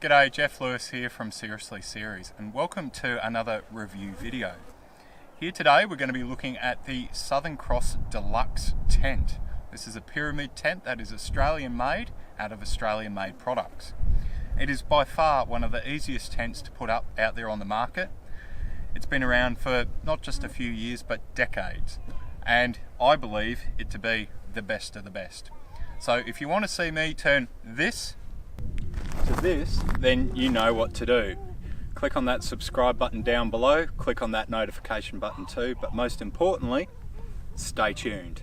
G'day, Geoff Lewis here from Seriously Series, and welcome to another review video. Here today we're going to be looking at the Southern Cross Deluxe tent. This is a pyramid tent that is Australian made out of Australian made products. It is by far one of the easiest tents to put up out there on the market. It's been around for not just a few years but decades, and I believe it to be the best of the best. So if you want to see me turn this to this, then you know what to do. Click on that subscribe button down below, click on that notification button too, but most importantly, stay tuned.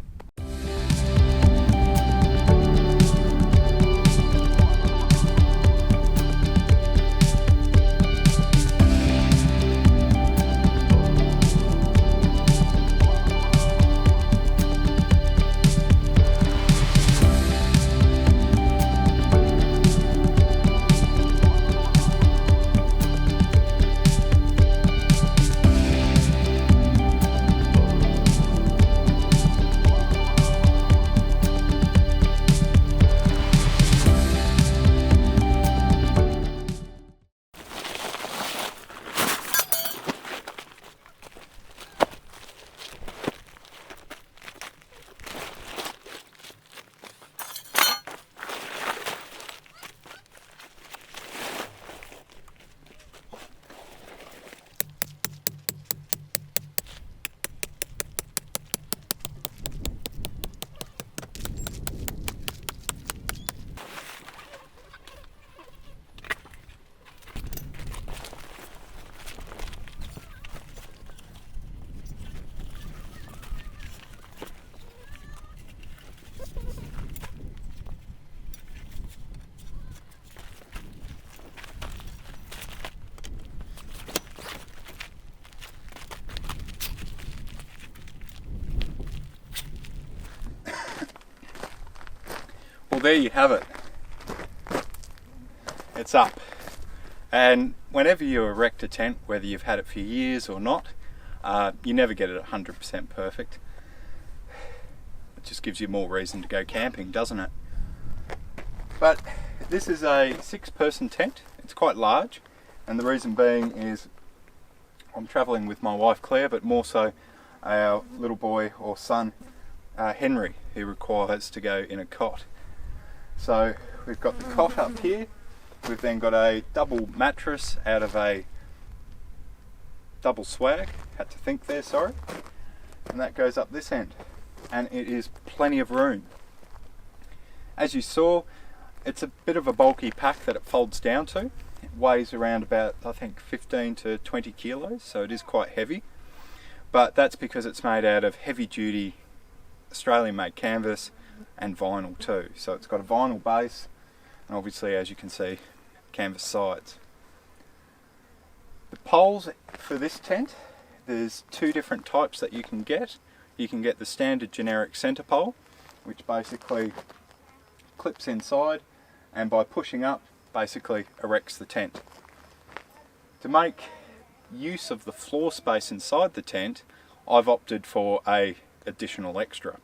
Well, there you have it. It's up. And whenever you erect a tent, whether you've had it for years or not, you never get it 100% perfect. It just gives you more reason to go camping, doesn't it? But this is a 6-person tent. It's quite large, and the reason being is I'm travelling with my wife Claire, but more so our little boy or son Henry, who requires to go in a cot. So we've got the cot up here, we've then got a double mattress out of a double swag, had to think there, sorry, and that goes up this end, and it is plenty of room. As you saw, it's a bit of a bulky pack that it folds down to. It weighs around about, I think, 15 to 20 kilos, so it is quite heavy, but that's because it's made out of heavy duty Australian made canvas and vinyl too. So it's got a vinyl base and obviously, as you can see, canvas sides. The poles for this tent, there's 2 different types that you can get. You can get the standard generic center pole, which basically clips inside and by pushing up basically erects the tent. To make use of the floor space inside the tent, I've opted for a additional extra.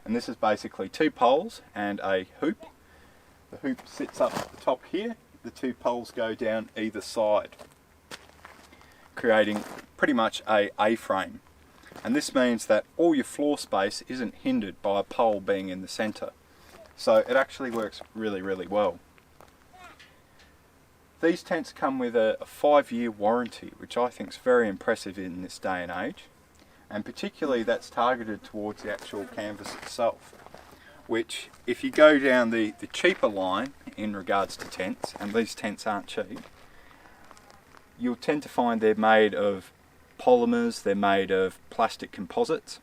And this is basically 2 poles and a hoop. The hoop sits up at the top here, the 2 poles go down either side, creating pretty much a A-frame. And this means that all your floor space isn't hindered by a pole being in the centre. So it actually works really, really well. These tents come with a 5-year warranty, which I think is very impressive in this day and age. And particularly that's targeted towards the actual canvas itself, which if you go down the cheaper line in regards to tents, and these tents aren't cheap, you'll tend to find they're made of polymers, they're made of plastic composites,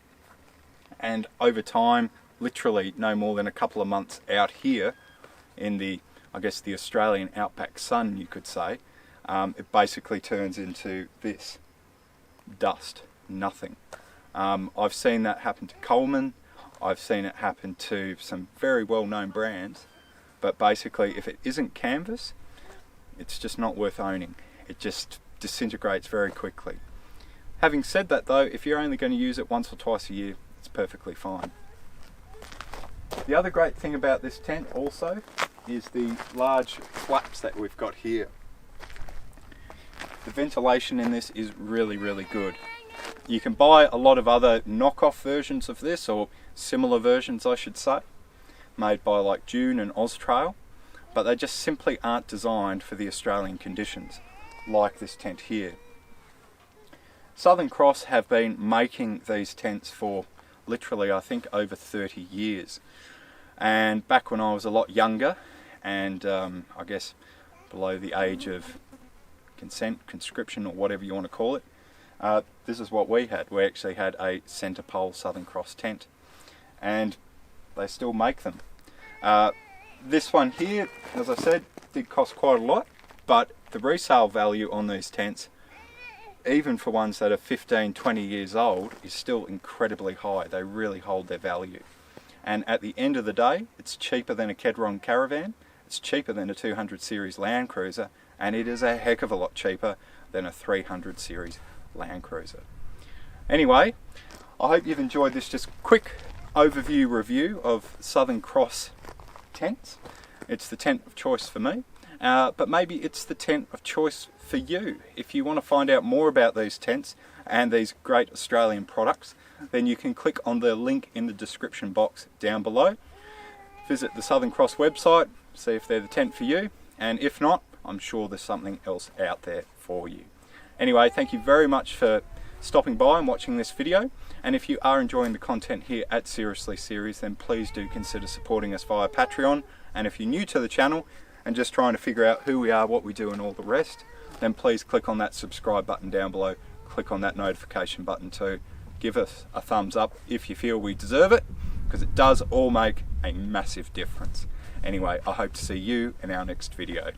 and over time, literally no more than a couple of months out here in the, I guess, the Australian outback sun, you could say, it basically turns into this dust. Nothing. I've seen that happen to Coleman, I've seen it happen to some very well-known brands, but basically if it isn't canvas, it's just not worth owning. It just disintegrates very quickly. Having said that though, if you're only going to use it once or twice a year, it's perfectly fine. The other great thing about this tent also is the large flaps that we've got here. The ventilation in this is really, really good. You can buy a lot of other knockoff versions of this, or similar versions I should say, made by like Dune and Austrail, but they just simply aren't designed for the Australian conditions, like this tent here. Southern Cross have been making these tents for literally, I think, over 30 years. And back when I was a lot younger, and I guess below the age of conscription, or whatever you want to call it, this is what we had. We actually had a centre pole Southern Cross tent, and they still make them. This one here, as I said, did cost quite a lot, but the resale value on these tents, even for ones that are 15, 20 years old, is still incredibly high. They really hold their value. And at the end of the day, it's cheaper than a Kedron Caravan, it's cheaper than a 200 series Land Cruiser, and it is a heck of a lot cheaper than a 300 series Land Cruiser. Anyway, I hope you've enjoyed this just quick overview review of Southern Cross tents. It's the tent of choice for me, but maybe it's the tent of choice for you. If you want to find out more about these tents and these great Australian products, then you can click on the link in the description box down below. Visit the Southern Cross website, see if they're the tent for you, and if not, I'm sure there's something else out there for you. Anyway, thank you very much for stopping by and watching this video, and if you are enjoying the content here at Seriously Series, then please do consider supporting us via Patreon. And if you're new to the channel and just trying to figure out who we are, what we do and all the rest, then please click on that subscribe button down below, click on that notification button too. Give us a thumbs up if you feel we deserve it, because it does all make a massive difference. Anyway, I hope to see you in our next video.